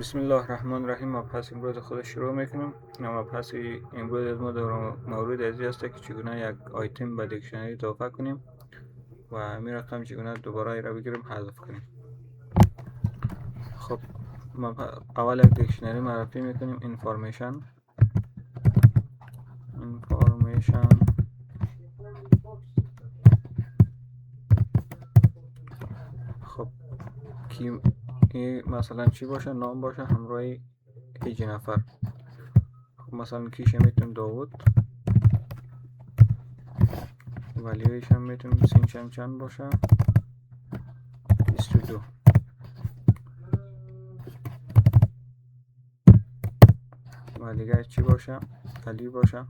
بسم الله الرحمن الرحیم. مبحث امروز خود شروع میکنیم. مبحث امروز از ما در مورد ازی است که چگونه یک آیتم به دیکشنری اضافه کنیم و همین رقم چگونه دوباره ای را بگیریم حذف کنیم. خب اول یک دیکشنری معرفی میکنیم. اینفورمیشن خب کی مثلا چی باشه؟ نام باشه همراه هیچ نفر. خب مثلا کیش میتونیم داوود، ولیویش هم میتونیم سین چند باشه 22 و دیگه چی باشه؟ علی باشه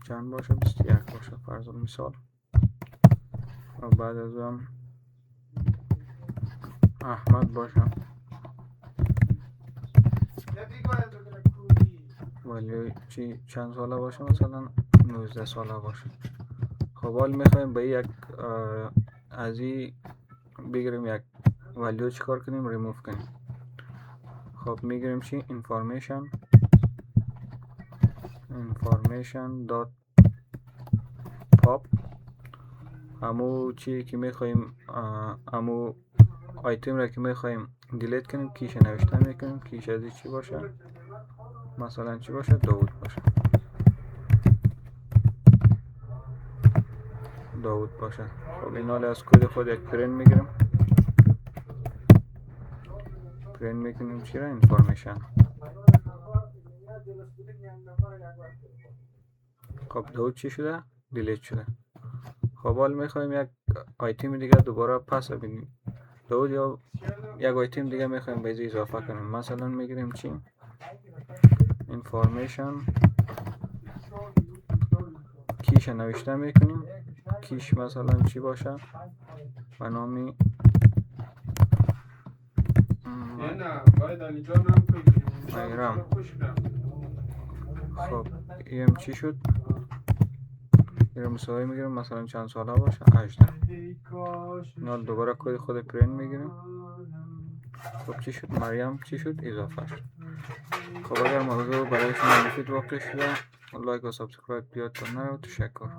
چند باشه 21 باشه فرض مثال. و بعد از اون احمد باشه ولی چی چند ساله باشه؟ مثلا 19 ساله باشه. خب حال میخوایم به یک از این بگیریم یک ولیو چی کار کنیم؟ ریموو کنیم. خب میگیریم چی؟ information dot pop. همو چی که میخوایم همو آیتم را که میخوایم دیلیت کنیم کیش نوشته میکنیم. کیش از چی باشه؟ مثلا چی باشه؟ داوود باشه. داوود باشه. خب این حال از کد خود یک پرینت میگیریم. پرینت میکنیم چی را؟ اینفورمیشن. خب داوود چی شده؟ دیلیت شده. خب حال میخوایم یک آیتم دیگه دوباره پس ببینیم. داوود یا یک آیتم دیگه میخوایم به اضافه کنیم. مثلا میگیریم چی؟ اینفورمیشن کیش نوشته میکنیم. کیش مثلا چی باشه؟ و نامی ایرام. خب ایم چی شد؟ ایرام مساوی میگیریم مثلا چند ساله باشه 18. نال دوباره کد خود پرینت میگیریم. خب چی شد؟ مریم چی شد؟ اضافه شد. خب اگر موضوع برای شما مفید واقع شده لایک و سابسکرایب بیاد تا نرو. تشکر.